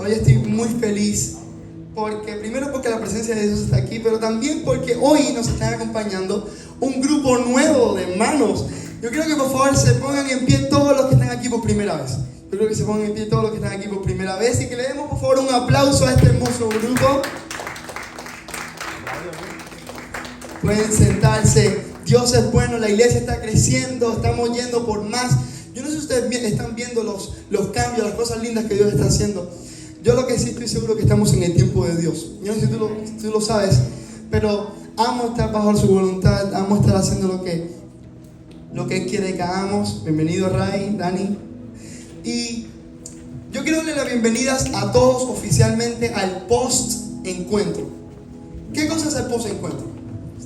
Hoy estoy muy feliz primero porque la presencia de Dios está aquí, pero también porque hoy nos están acompañando un grupo nuevo de hermanos. Yo quiero que por favor se pongan en pie todos los que están aquí por primera vez. Yo creo que se pongan en pie todos los que están aquí por primera vez y que le demos por favor un aplauso a este hermoso grupo. Pueden sentarse. Dios es bueno, la iglesia está creciendo, estamos yendo por más. Yo no sé si ustedes están viendo los cambios, las cosas lindas que Dios está haciendo. Yo lo que sí estoy seguro que estamos en el tiempo de Dios. Yo no sé si tú lo sabes, pero amo estar bajo su voluntad, amo estar haciendo lo que Él quiere que hagamos. Bienvenido Ray, Dani. Y yo quiero darle las bienvenidas a todos oficialmente al post-encuentro. ¿Qué cosa es el post-encuentro?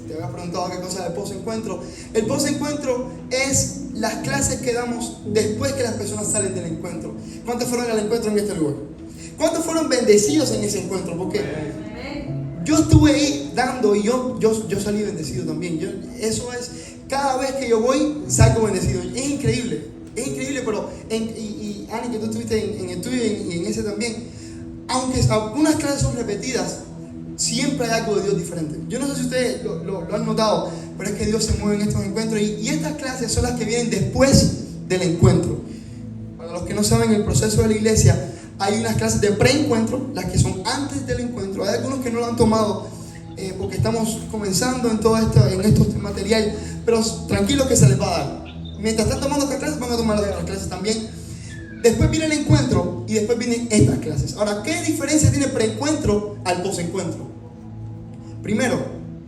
Te había preguntado qué cosa es el post-encuentro. El post-encuentro es las clases que damos después que las personas salen del encuentro. ¿Cuántos fueron al encuentro en este lugar? ¿Cuántos fueron bendecidos en ese encuentro? Porque yo estuve ahí dando y yo salí bendecido también. Eso es, cada vez que yo voy, salgo bendecido. Es increíble, pero y Ani, que tú estuviste en el tuyo y en ese también, aunque algunas clases son repetidas, siempre hay algo de Dios diferente. Yo no sé si ustedes lo han notado, pero es que Dios se mueve en estos encuentros y estas clases son las que vienen después del encuentro. Para los que no saben el proceso de la iglesia, hay unas clases de preencuentro, las que son antes del encuentro. Hay algunos que no lo han tomado porque estamos comenzando en todo esto, en estos material, pero tranquilos que se les va a dar. Mientras están tomando estas clases, van a tomar las otras clases también. Después viene el encuentro y después vienen estas clases. Ahora, ¿qué diferencia tiene el preencuentro al posencuentro? Primero,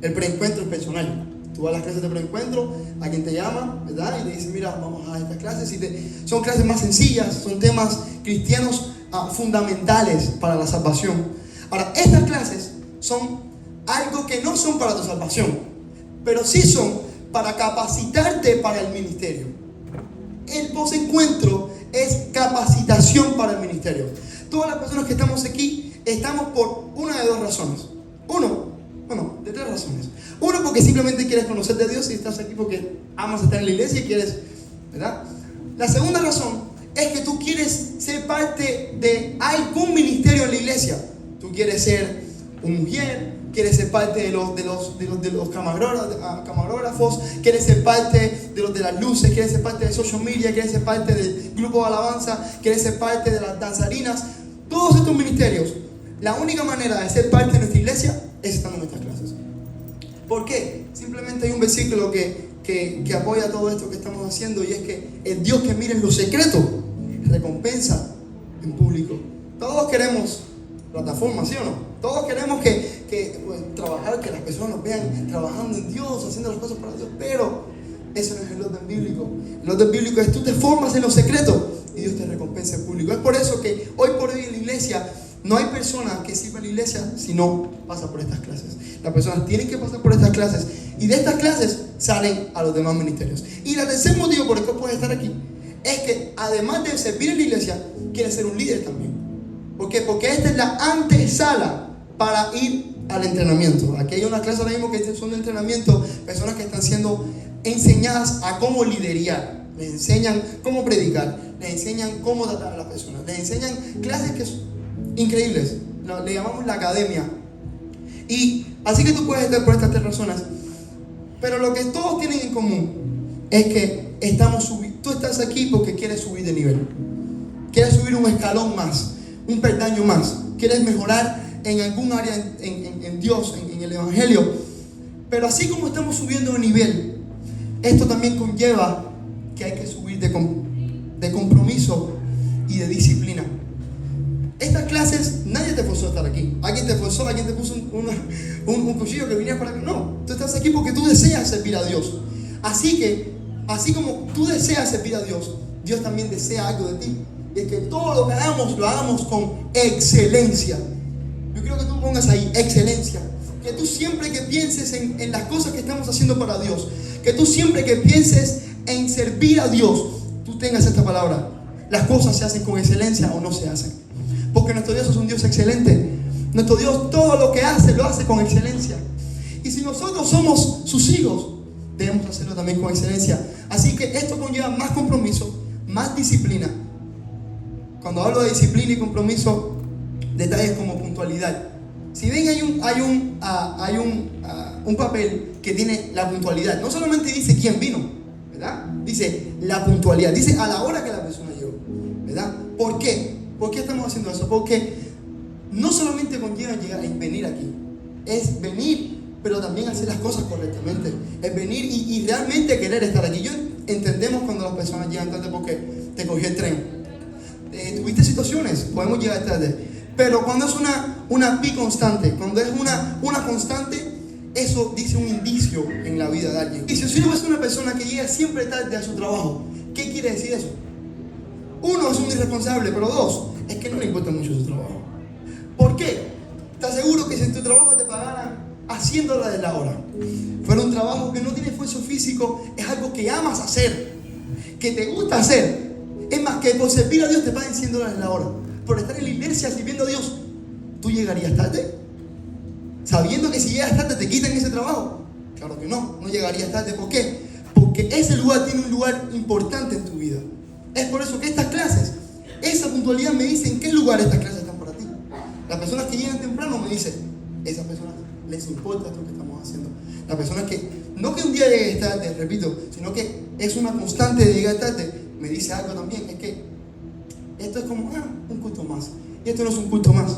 el preencuentro es personal. Tú vas a las clases de preencuentro, a quien te llama, ¿verdad? Y te dice, mira, vamos a estas clases. Son clases más sencillas, son temas cristianos fundamentales para la salvación. Ahora, estas clases son algo que no son para tu salvación, pero sí son para capacitarte para el ministerio. El posencuentro es capacitación para el ministerio. Todas las personas que estamos aquí estamos por una de dos razones. De tres razones. Uno, porque simplemente quieres conocer de Dios y estás aquí porque amas estar en la iglesia y quieres, ¿verdad? La segunda razón es que tú quieres ser parte de algún ministerio en la iglesia. Tú quieres ser un mujer, quieres ser parte de los camarógrafos, quieres ser parte de los de las luces, quieres ser parte de social media, quieres ser parte del grupo de alabanza, quieres ser parte de las danzarinas. Todos estos ministerios, la única manera de ser parte de nuestra iglesia es estando en nuestras clases. ¿Por qué? Simplemente hay un versículo que apoya todo esto que estamos haciendo, y es que el Dios que mira en lo secreto recompensa en público. Todos queremos plataformas, ¿sí o no? Todos queremos trabajar, que las personas nos vean trabajando en Dios, haciendo las cosas para Dios, pero eso no es el orden bíblico. El orden bíblico es tú te formas en lo secreto y Dios te recompensa en público. Es por eso que hoy por hoy en la iglesia no hay persona que sirva en la iglesia si no pasa por estas clases. Las personas tienen que pasar por estas clases y de estas clases salen a los demás ministerios. Y el tercer motivo por el que puedes estar aquí es que además de servir en la iglesia, quieres ser un líder también. ¿Por qué? Porque esta es la antesala para ir al entrenamiento. Aquí hay una clase ahora mismo que son de entrenamiento, personas que están siendo enseñadas a cómo liderar. Les enseñan cómo predicar, les enseñan cómo tratar a las personas, les enseñan clases que son increíbles. Le llamamos la academia. Y así que tú puedes estar por estas tres razones. Pero lo que todos tienen en común es que tú estás aquí porque quieres subir de nivel. Quieres subir un escalón más, un peldaño más. Quieres mejorar en algún área en Dios, en el Evangelio. Pero así como estamos subiendo de nivel, esto también conlleva que hay que subir de compromiso y de disciplina. Estas clases, nadie te forzó a estar aquí. Alguien te forzó, alguien te puso un cuchillo que vinieras para acá. No, tú estás aquí porque tú deseas servir a Dios. Así que, así como tú deseas servir a Dios, Dios también desea algo de ti. Y es que todo lo que hagamos, lo hagamos con excelencia. Yo quiero que tú pongas ahí, excelencia. Que tú siempre que pienses en las cosas que estamos haciendo para Dios, que tú siempre que pienses en servir a Dios, tú tengas esta palabra: las cosas se hacen con excelencia o no se hacen. Porque nuestro Dios es un Dios excelente. Nuestro Dios todo lo que hace, lo hace con excelencia. Y si nosotros somos sus hijos, debemos hacerlo también con excelencia. Así que esto conlleva más compromiso, más disciplina. Cuando hablo de disciplina y compromiso, detalles como puntualidad. Si ven, hay un papel que tiene la puntualidad. No solamente dice quién vino, ¿verdad? Dice la puntualidad, dice a la hora que la persona llegó, ¿verdad? ¿Por qué? ¿Por qué estamos haciendo eso? Porque no solamente conlleva llegar y venir aquí, es venir, pero también hacer las cosas correctamente. Es venir y realmente querer estar aquí. Entendemos cuando las personas llegan tarde porque te cogió el tren. Tuviste situaciones, podemos llegar tarde. Pero cuando es una pi constante, cuando es una constante, eso dice un indicio en la vida de alguien. Y si uno es una persona que llega siempre tarde a su trabajo, ¿qué quiere decir eso? Uno, es un irresponsable, pero dos, es que no le importa mucho su trabajo. ¿Por qué? Te aseguro que si en tu trabajo te pagaran haciendo la de la hora, fuera un trabajo que no tiene esfuerzo físico, es algo que amas hacer, que te gusta hacer. Es más, que por servir a Dios te paguen $100 la hora. Por estar en la iglesia sirviendo a Dios, ¿tú llegarías tarde? Sabiendo que si llegas tarde te quitan ese trabajo. Claro que no llegarías tarde. ¿Por qué? Porque ese lugar tiene un lugar importante en tu vida. Es por eso que estas clases, esa puntualidad me dice en qué lugar estas clases están para ti. Las personas que llegan temprano me dicen, esas personas les importa esto que estamos haciendo. Las personas que, no que un día llegues tarde, repito, sino que es una constante de llegar tarde, me dice algo también, es que esto es como un culto más. Y esto no es un culto más.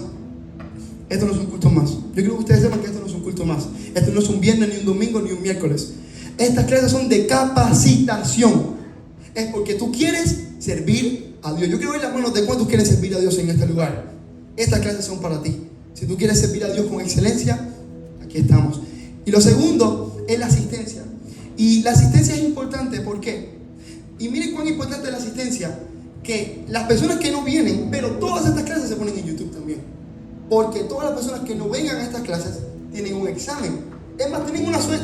Esto no es un culto más. Yo quiero que ustedes sepan que esto no es un culto más. Esto no es un viernes, ni un domingo, ni un miércoles. Estas clases son de capacitación. Es porque tú quieres servir a Dios. Yo quiero ver las manos de cuántos quieren servir a Dios en este lugar. Estas clases son para ti. Si tú quieres servir a Dios con excelencia, aquí estamos. Y lo segundo es la asistencia. Y la asistencia es importante. ¿Por qué? Y miren cuán importante es la asistencia. Que las personas que no vienen, pero todas estas clases se ponen en YouTube también. Porque todas las personas que no vengan a estas clases tienen un examen. Es más,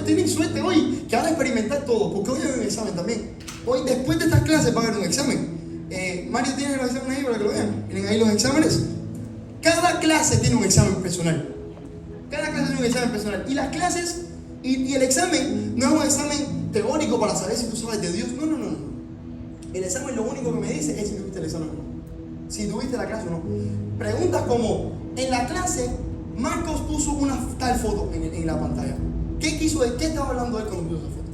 tienen suerte hoy que van a experimentar todo, porque hoy hay un examen también. Hoy, después de estas clases, van a haber un examen. Mario tiene los exámenes ahí para que lo vean. Miren ahí los exámenes. Cada clase tiene un examen personal. Cada clase tiene un examen personal. Y las clases y el examen no es un examen teórico para saber si tú sabes de Dios. No. El examen lo único que me dice es si tuviste el examen o no. Si tuviste la clase o no. Preguntas como, en la clase, Marcos puso una tal foto en la pantalla. ¿Qué quiso él? ¿Qué estaba hablando él cuando puso esa foto?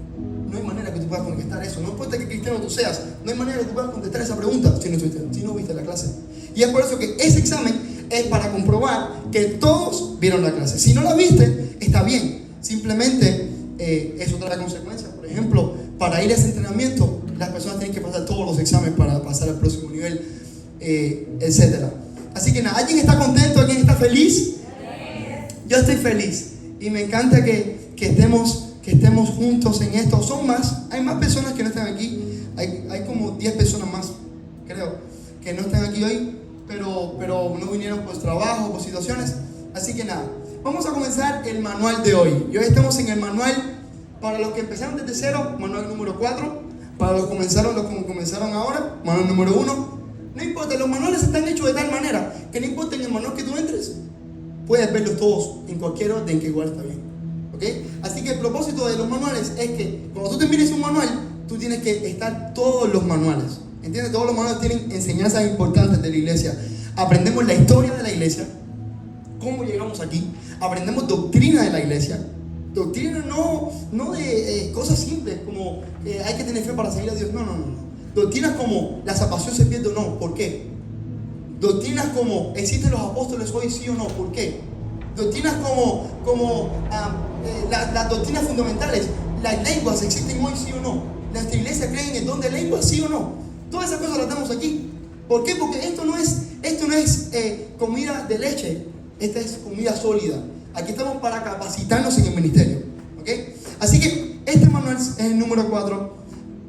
No hay manera que tú puedas contestar eso. No importa qué cristiano tú seas, no hay manera que tú puedas contestar esa pregunta si no viste la clase. Y es por eso que ese examen es para comprobar que todos vieron la clase. Si no la viste, está bien. Simplemente eso trae consecuencias. Por ejemplo, para ir a ese entrenamiento, las personas tienen que pasar todos los exámenes para pasar al próximo nivel, etc. Así que nada, ¿alguien está contento? ¿Alguien está feliz? Yo estoy feliz y me encanta que estemos juntos en esto. Hay más personas que no están aquí. Hay como 10 personas más, creo, que no están aquí hoy, pero no vinieron por trabajo, por situaciones. Así que nada, vamos a comenzar el manual de hoy. Y hoy estamos en el manual para los que empezaron desde cero, manual número 4. Para los que comenzaron ahora, manual número 1. No importa, los manuales están hechos de tal manera que no importa en el manual que tú entres, puedes verlos todos en cualquier orden, que igual está bien. ¿Ok? Así que el propósito de los manuales es que cuando tú te mires un manual, tú tienes que estar todos los manuales. ¿Entiendes? Todos los manuales tienen enseñanzas importantes de la iglesia. Aprendemos la historia de la iglesia, cómo llegamos aquí, aprendemos doctrina de la iglesia. Doctrina no de cosas simples como hay que tener fe para seguir a Dios. No. Doctrinas como la salvación se pierde o no. ¿Por qué? Doctrinas como ¿existen los apóstoles hoy sí o no? ¿Por qué? Doctrinas como las doctrinas fundamentales. ¿Las lenguas existen hoy sí o no? ¿Nuestra iglesia cree en el don de lenguas sí o no? Todas esas cosas las damos aquí. ¿Por qué? Porque esto no es comida de leche. Esta es comida sólida. Aquí estamos para capacitarnos en el ministerio. ¿Ok? Así que este manual es el número 4.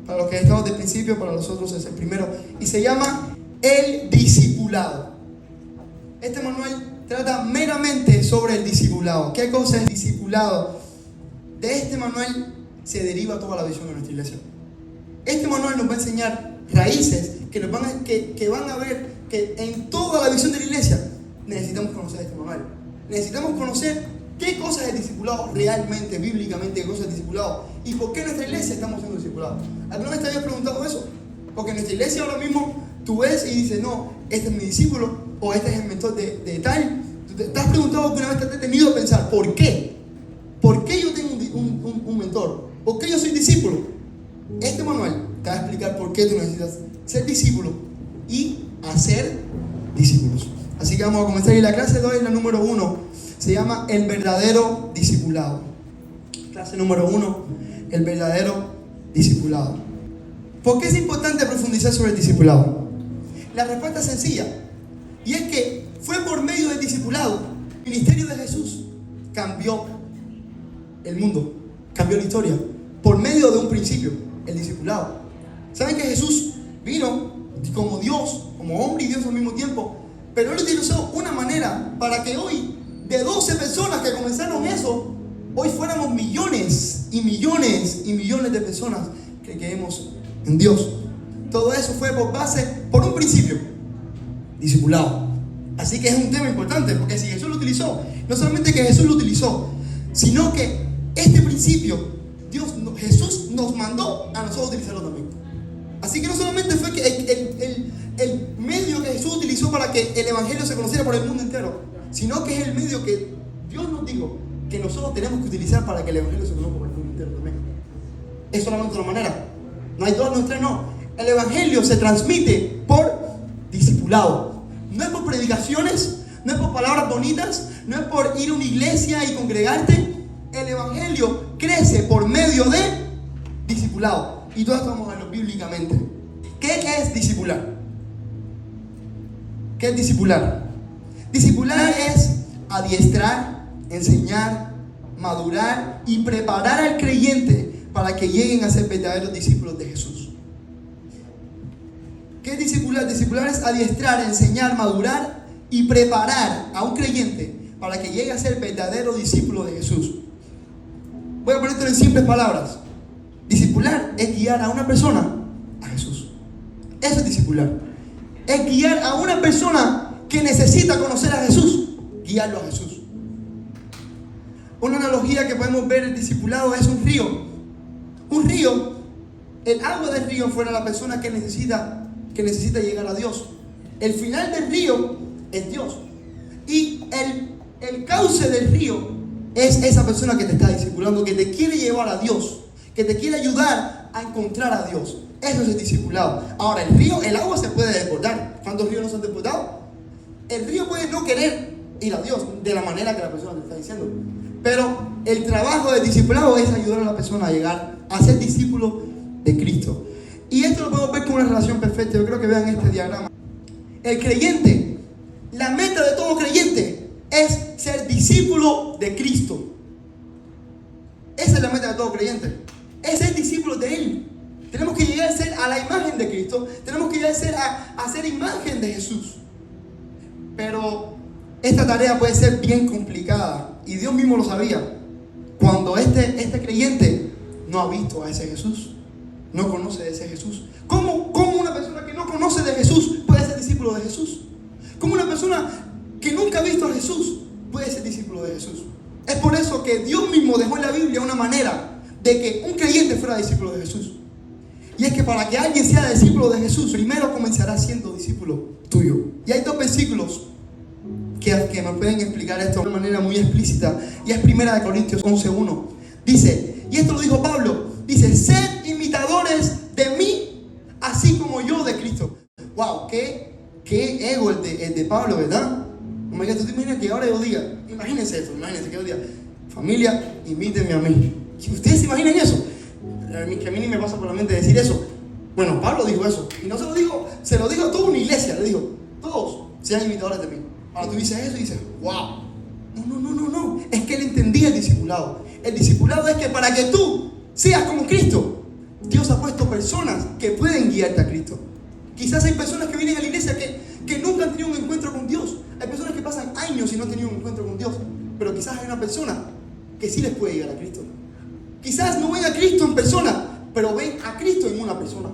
Para los que estamos del principio, para los otros es el primero. Y se llama El Discipulado. Este manual trata meramente sobre el discipulado. ¿Qué cosa es discipulado? De este manual se deriva toda la visión de nuestra iglesia. Este manual nos va a enseñar raíces que van a ver que en toda la visión de la iglesia necesitamos conocer este manual. Necesitamos conocer qué cosa es el discipulado realmente, bíblicamente, qué cosa es el discipulado y por qué en nuestra iglesia estamos siendo discipulados. ¿Alguna vez te habías preguntado eso? Porque en nuestra iglesia ahora mismo tú ves y dices, no, este es mi discípulo o este es el mentor de tal. ¿Te has preguntado alguna vez, te has detenido a pensar, ¿por qué? ¿Por qué yo tengo un mentor? ¿Por qué yo soy discípulo? Este manual te va a explicar por qué tú necesitas ser discípulo y hacer discípulos. Así que vamos a comenzar. Y la clase de hoy es la número 1. Se llama el verdadero discipulado. Clase número 1, el verdadero discipulado. ¿Por qué es importante profundizar sobre el discipulado? La respuesta es sencilla. Y es que fue por medio del discipulado. El ministerio de Jesús cambió el mundo, cambió la historia. Por medio de un principio, el discipulado. ¿Saben que Jesús vino como Dios, como hombre y Dios al mismo tiempo? Pero Él utilizó una manera para que hoy, de 12 personas que comenzaron eso, hoy fuéramos millones y millones y millones de personas que creemos en Dios. Todo eso fue por un principio, discipulado. Así que es un tema importante, porque si Jesús lo utilizó, no solamente que Jesús lo utilizó, sino que este principio, Jesús nos mandó a nosotros utilizarlo también. Así que no solamente fue que el medio que Jesús utilizó para que el evangelio se conociera por el mundo entero, sino que es el medio que Dios nos dijo que nosotros tenemos que utilizar para que el evangelio se conozca por el mundo entero también. Es solamente una manera. No hay dos, no hay tres, no. El evangelio se transmite por discipulado. No es por predicaciones, no es por palabras bonitas, no es por ir a una iglesia y congregarte. El evangelio crece por medio de discipulado. Y todo esto vamos a verlo bíblicamente. ¿Qué es discipular? ¿Qué es discipular? Discipular es adiestrar, enseñar, madurar y preparar al creyente para que lleguen a ser verdaderos discípulos de Jesús. ¿Qué es discipular? Discipular es adiestrar, enseñar, madurar y preparar a un creyente para que llegue a ser verdadero discípulo de Jesús. Voy a ponértelo en simples palabras. Discipular es guiar a una persona a Jesús. Eso es discipular. Es guiar a una persona que necesita conocer a Jesús, guiarlo a Jesús. Una analogía que podemos ver el discipulado es un río. Un río, el agua del río fuera la persona que necesita llegar a Dios. El final del río es Dios. Y el cauce del río es esa persona que te está discipulando, que te quiere llevar a Dios, que te quiere ayudar a encontrar a Dios. Eso es el discipulado. Ahora, el agua se puede desbordar. ¿Cuántos ríos no se han desbordado? El río puede no querer ir a Dios de la manera que la persona te está diciendo. Pero el trabajo del discipulado es ayudar a la persona a llegar a ser discípulo de Cristo. Y esto lo podemos ver con una relación perfecta. Yo creo que vean este diagrama. El creyente, la meta de todo creyente es ser discípulo de Cristo. Esa es la meta de todo creyente. Es ser discípulo de Él. Tenemos que llegar a ser a la imagen de Cristo. Tenemos que llegar a ser imagen de Jesús. Pero esta tarea puede ser bien complicada. Y Dios mismo lo sabía. Cuando este creyente no ha visto a ese Jesús, no conoce de ese Jesús. ¿Cómo una persona que no conoce de Jesús puede ser discípulo de Jesús? ¿Cómo una persona que nunca ha visto a Jesús puede ser discípulo de Jesús? Es por eso que Dios mismo dejó en la Biblia una manera de que un creyente fuera discípulo de Jesús. Y es que para que alguien sea discípulo de Jesús, primero comenzará siendo discípulo tuyo. Y hay dos versículos que me pueden explicar esto de una manera muy explícita. Y es 1 Corintios 11:1. Dice, y esto lo dijo Pablo, dice, sed imitadores de mí, así como yo de Cristo. Wow, qué ego el de Pablo, ¿verdad? Tú te imaginas que ahora yo diga, imagínense que yo diga, familia, imítenme a mí. ¿Ustedes se imaginan eso? Que a mí ni me pasa por la mente decir eso. Bueno, Pablo dijo eso. Y no se lo dijo a toda una iglesia. Le dijo, todos sean imitadores de mí. Ahora tú dices eso y dices, wow. No. Es que él entendía el discipulado. El discipulado es que para que tú seas como Cristo, Dios ha puesto personas que pueden guiarte a Cristo. Quizás hay personas que vienen a la iglesia que nunca han tenido un encuentro con Dios. Hay personas que pasan años y no han tenido un encuentro con Dios. Pero quizás hay una persona que sí les puede llegar a Cristo. Quizás no ven a Cristo en persona, pero ven a Cristo en una persona.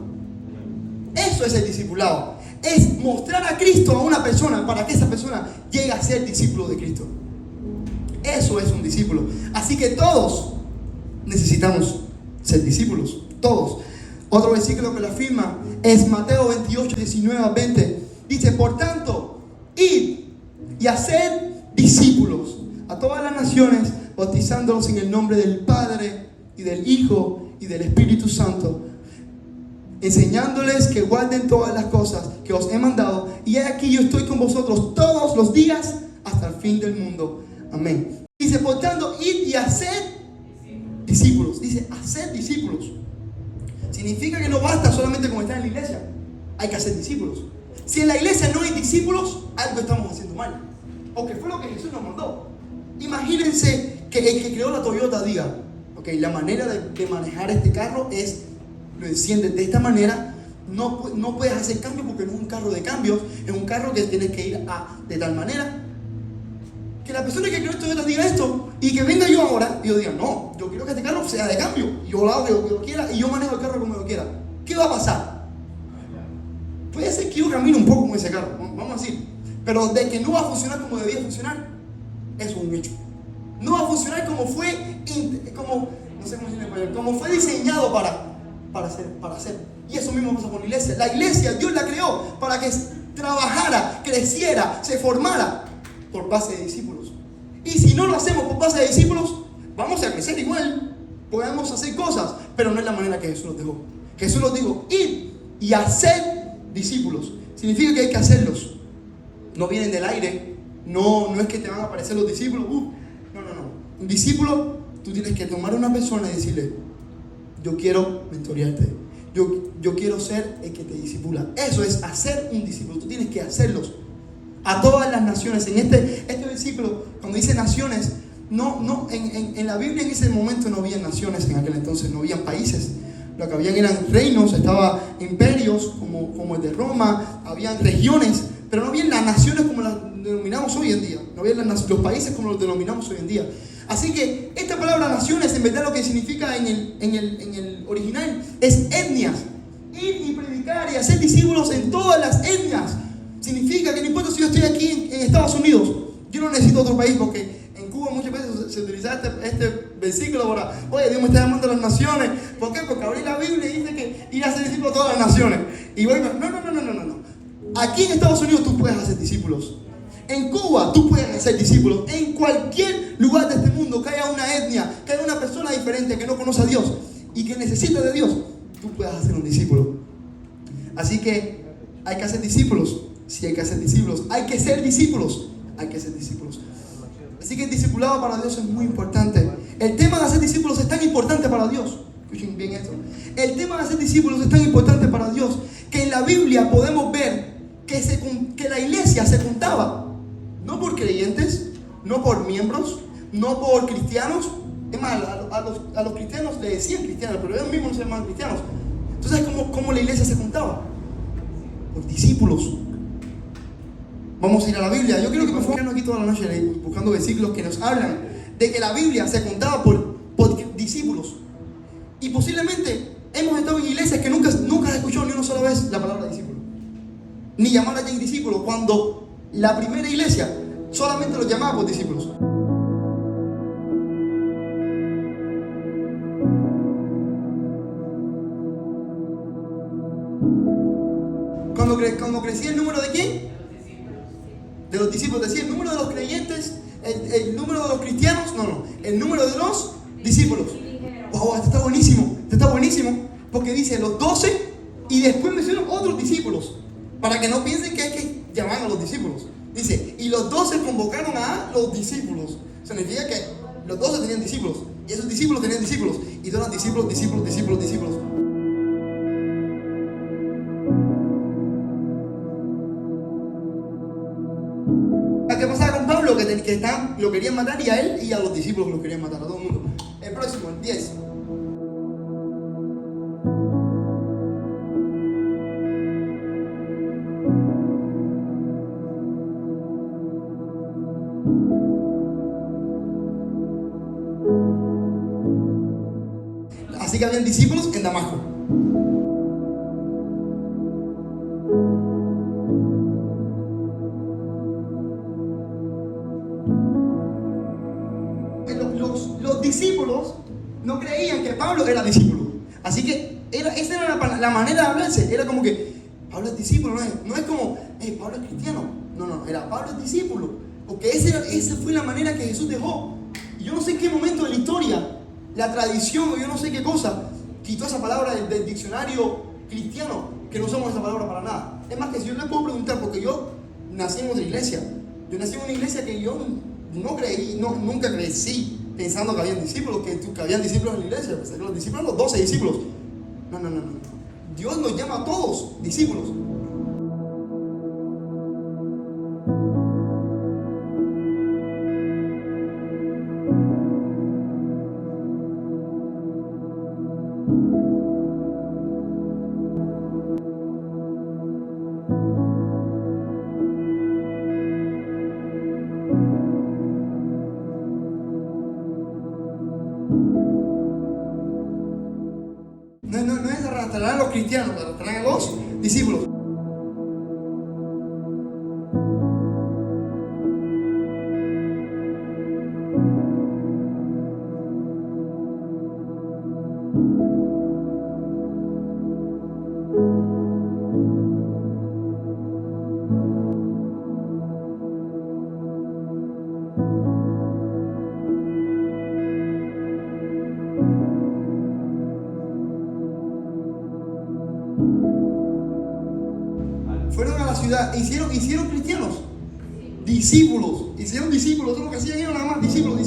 Eso es el discipulado. Es mostrar a Cristo a una persona para que esa persona llegue a ser discípulo de Cristo. Eso es un discípulo. Así que todos necesitamos ser discípulos. Todos. Otro versículo que lo afirma es Mateo 28, 19 a 20. Dice, por tanto, id y haced discípulos a todas las naciones, bautizándolos en el nombre del Padre y del Hijo y del Espíritu Santo, enseñándoles que guarden todas las cosas que os he mandado, y he aquí yo estoy con vosotros todos los días hasta el fin del mundo. Amén. Dice, por tanto, id y haced discípulos. Dice, haced discípulos. Significa que no basta solamente con estar en la iglesia, hay que hacer discípulos. Si en la iglesia no hay discípulos, algo estamos haciendo mal, o que fue lo que Jesús nos mandó. Imagínense que el que creó la Toyota diga, ok, la manera de manejar este carro es, lo enciendes de esta manera, no puedes hacer cambio porque no es un carro de cambios, es un carro que tienes que ir de tal manera. Que la persona que creó Toyota diga esto y que venga yo ahora y yo diga, no, yo quiero que este carro sea de cambio, yo lo hago que yo quiera y yo manejo el carro como yo quiera. ¿Qué va a pasar? Puede ser que yo camine un poco con ese carro, vamos a decir, pero de que no va a funcionar como debía funcionar, eso es un hecho. No va a funcionar como fue, no sé cómo decirlo en español, como fue diseñado para hacer. Y eso mismo pasa con la iglesia. La iglesia, Dios la creó para que trabajara, creciera, se formara por base de discípulos. Y si no lo hacemos por base de discípulos, vamos a crecer igual, podemos hacer cosas, pero no es la manera que Jesús nos dejó. Jesús nos dijo, id y haced discípulos. Significa que hay que hacerlos. No vienen del aire, no es que te van a aparecer los discípulos. No. Un discípulo, tú tienes que tomar a una persona y decirle, yo quiero mentorearte, yo quiero ser el que te discipula. Eso es hacer un discípulo. Tú tienes que hacerlos a todas las naciones. En este versículo, cuando dice naciones, en la Biblia en ese momento no había naciones, en aquel entonces no habían países. Lo que habían eran reinos, estaba imperios como el de Roma, habían regiones, pero no habían las naciones como las denominamos hoy en día, no habían los países como los denominamos hoy en día. Así que esta palabra naciones, en verdad lo que significa en el original es etnias. Ir y predicar y hacer discípulos en todas las etnias. Significa que no importa si yo estoy aquí en Estados Unidos, yo no necesito otro país, porque en Cuba muchas veces se utiliza este versículo para, oye, Dios me está llamando a las naciones. ¿Por qué? Porque abrí la Biblia y dice que ir a hacer discípulos a todas las naciones. Y voy, no. Aquí en Estados Unidos tú puedes hacer discípulos. En Cuba tú puedes hacer discípulos. En cualquier lugar de este mundo que haya una etnia, que haya una persona diferente que no conoce a Dios y que necesita de Dios, tú puedes hacer un discípulo. Así que hay que hacer discípulos. Sí, hay que hacer discípulos. Hay que ser discípulos. Hay que ser discípulos. Así que el discipulado para Dios es muy importante. El tema de hacer discípulos es tan importante para Dios. Escuchen bien esto. El tema de hacer discípulos es tan importante para Dios que en la Biblia podemos ver que la iglesia se juntaba no por creyentes, no por miembros, no por cristianos. Es más, a los cristianos le decían cristianos, pero ellos mismos no se llamaban cristianos. Entonces, ¿cómo la iglesia se juntaba? Por discípulos. Vamos a ir a la Biblia. Yo quiero que me enfoquen aquí toda la noche buscando versículos que nos hablan de que la Biblia se juntaba por discípulos. Y posiblemente hemos estado en iglesias que nunca has escuchado ni una sola vez la palabra discípulo, ni llamar a alguien discípulo, cuando la primera iglesia solamente los llamaba por discípulos. Cuando crecía el número de quién? De los discípulos. Decía el número de los creyentes, el número de los cristianos, el número de los discípulos. Wow, este está buenísimo, porque dice los 12 y después mencionan otros discípulos, para que no piensen que hay que llamar a los discípulos. Dice, y los 12 convocaron a los discípulos. Significa que los 12 tenían discípulos, y esos discípulos tenían discípulos, y todos eran discípulos. ¿Qué pasaba con Pablo? Que lo querían matar, y a él y a los discípulos lo querían matar, a todo el mundo. El próximo, el 10. Así que habían discípulos en Damasco. Los discípulos no creían que Pablo era discípulo. Así que Esa era la manera de hablarse. Era como que Pablo es discípulo, no es como, Pablo es cristiano. No, era Pablo es discípulo. Porque esa fue la manera que Jesús dejó. Y yo no sé en qué momento de la historia, la tradición o yo no sé qué cosa, quitó esa palabra del diccionario cristiano, que no usamos esa palabra para nada. Es más que si yo le puedo preguntar, porque yo nací en otra iglesia. Yo nací en una iglesia que yo nunca crecí pensando que habían discípulos, que habían discípulos en la iglesia. Pensé que los discípulos eran los 12 discípulos. No. Dios nos llama a todos discípulos. No es arrastrar a los cristianos, arrastrar a los discípulos. Fueron a la ciudad, hicieron cristianos, discípulos, hicieron discípulos, todo lo que hacían ellos nada más, discípulos.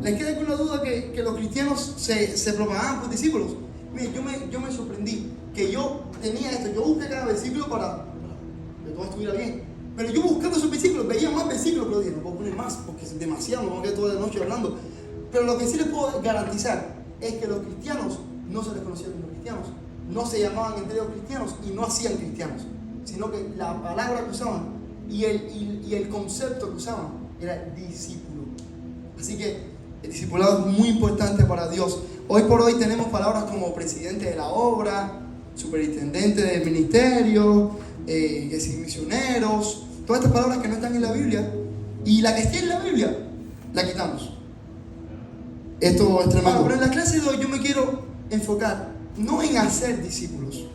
¿Les queda alguna duda que los cristianos se propagaban por discípulos? Miren, yo me sorprendí que yo tenía esto, yo busqué cada versículo para que todo estuviera bien. Pero yo buscando esos versículos, veía más versículos, pero dije, no puedo poner más porque es demasiado, me voy a quedar toda la noche hablando. Pero lo que sí les puedo garantizar es que los cristianos no se les conocía como cristianos, no se llamaban entre ellos cristianos y no hacían cristianos, sino que la palabra que usaban y el concepto que usaban era discípulo. Así que el discipulado es muy importante para Dios. Hoy por hoy tenemos palabras como presidente de la obra, superintendente del ministerio, misioneros, todas estas palabras que no están en la Biblia, y la que esté en la Biblia, la quitamos. Esto es tremendo. Pero en la clase de hoy yo me quiero enfocar no en hacer discípulos,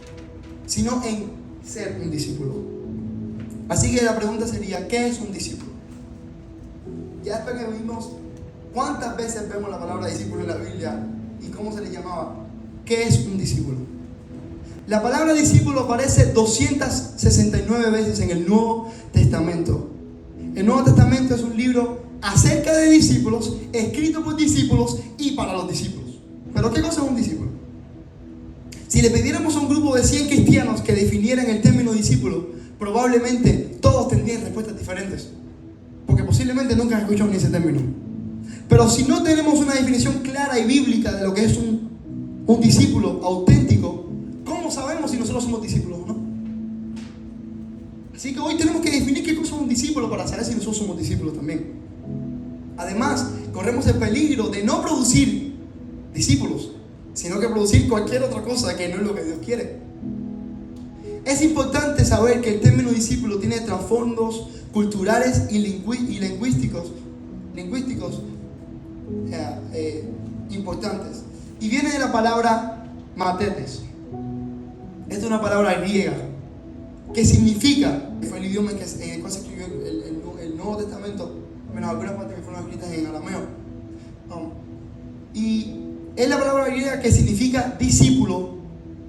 sino en ser un discípulo. Así que la pregunta sería, ¿qué es un discípulo? Ya después que vimos cuántas veces vemos la palabra discípulo en la Biblia y cómo se le llamaba, ¿qué es un discípulo? La palabra discípulo aparece 269 veces en el Nuevo Testamento. El Nuevo Testamento es un libro acerca de discípulos, escrito por discípulos y para los discípulos. ¿Pero qué cosa es un discípulo? Si le pidiéramos a un grupo de 100 cristianos que definieran el término discípulo, probablemente todos tendrían respuestas diferentes, porque posiblemente nunca han escuchado ni ese término. Pero si no tenemos una definición clara y bíblica de lo que es un discípulo auténtico, ¿cómo sabemos si nosotros somos discípulos o no? Así que hoy tenemos que definir qué cosa es un discípulo para saber si nosotros somos discípulos también. Además, corremos el peligro de no producir discípulos, sino que producir cualquier otra cosa que no es lo que Dios quiere. Es importante saber que el término discípulo tiene trasfondos culturales y lingüísticos importantes. Y viene de la palabra matetes. Esta es una palabra griega que significa, fue el idioma en el cual se escribió el Nuevo Testamento, menos algunas partes que fueron escritas en arameo. Y es la palabra griega que significa discípulo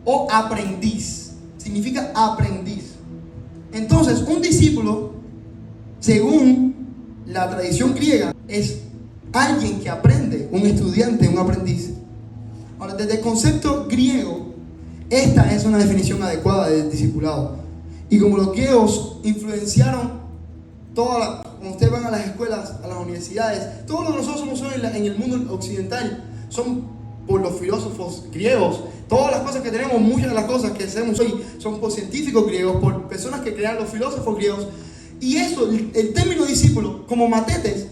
o aprendiz. Significa aprendiz. Entonces, un discípulo, según la tradición griega, es alguien que aprende, un estudiante, un aprendiz. Ahora, desde el concepto griego, esta es una definición adecuada del discipulado. Y como los griegos influenciaron cuando ustedes van a las escuelas, a las universidades, todo lo que nosotros somos hoy en el mundo occidental son por los filósofos griegos. Todas las cosas que tenemos, muchas de las cosas que hacemos hoy son por científicos griegos, por personas que crearon los filósofos griegos. Y eso, el término discípulo, como matetes,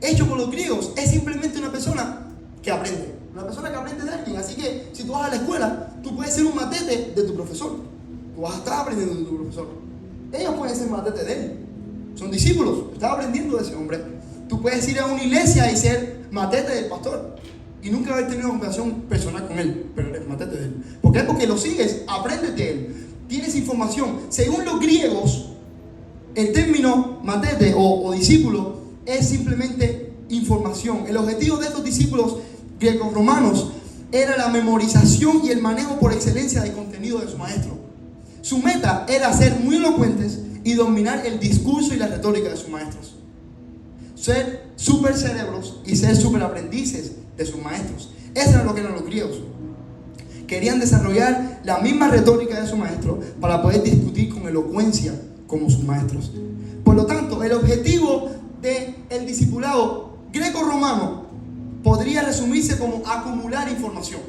hecho por los griegos, es simplemente una persona que aprende. Una persona que aprende de alguien. Así que si tú vas a la escuela, tú puedes ser un matete de tu profesor. Tú vas a estar aprendiendo de tu profesor. Ellos pueden ser matetes de él. Son discípulos. Estás aprendiendo de ese hombre. Tú puedes ir a una iglesia y ser matete del pastor y nunca haber tenido una conversación personal con él, pero eres matete de él. ¿Por qué? Porque lo sigues, aprendes de él, tienes información. Según los griegos, el término matete o discípulo es simplemente información. El objetivo de estos discípulos greco-romanos era la memorización y el manejo por excelencia del contenido de su maestro. Su meta era ser muy elocuentes y dominar el discurso y la retórica de sus maestros. Ser super cerebros y ser super aprendices de sus maestros. Eso era lo que eran los griegos. Querían desarrollar la misma retórica de su maestro para poder discutir con elocuencia como sus maestros. Por lo tanto, el objetivo del discipulado greco-romano podría resumirse como acumular información.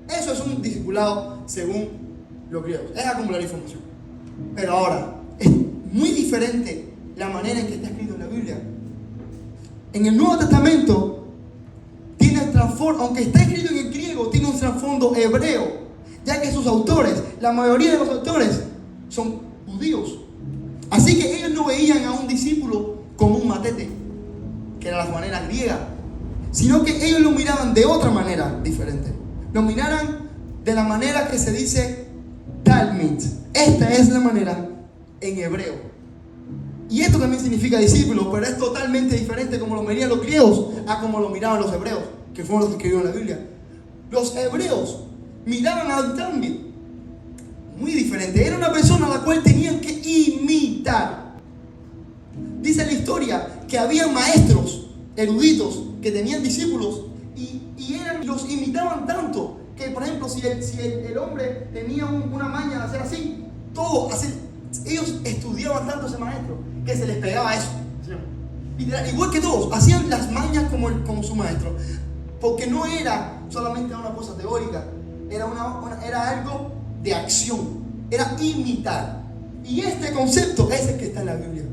Eso es un discipulado según los griegos, es acumular información. Pero ahora, es muy diferente la manera en que está escrito en la Biblia. En el Nuevo Testamento tiene el trasfondo, aunque está escrito en el griego, tiene un trasfondo hebreo, ya que sus autores, la mayoría de los autores, son judíos. Así que ellos no veían a un discípulo como un matete, que era la manera griega, sino que ellos lo miraban de otra manera diferente. Lo miraban de la manera que se dice Talmid. Esta es la manera en hebreo. Y esto también significa discípulo, pero es totalmente diferente como lo miraban los griegos a como lo miraban los hebreos, que fueron los que escribieron la Biblia. Los hebreos miraban al Talmid muy diferente. Era una persona a la cual tenían que imitar. Dice la historia que había maestros eruditos que tenían discípulos y los imitaban tanto que, por ejemplo, si el hombre tenía una maña de hacer así, ellos estudiaban tanto a ese maestro que se les pegaba eso. Igual que todos, hacían las mañas como su maestro, porque no era solamente una cosa teórica, era algo de acción, era imitar. Y este concepto es el que está en la Biblia.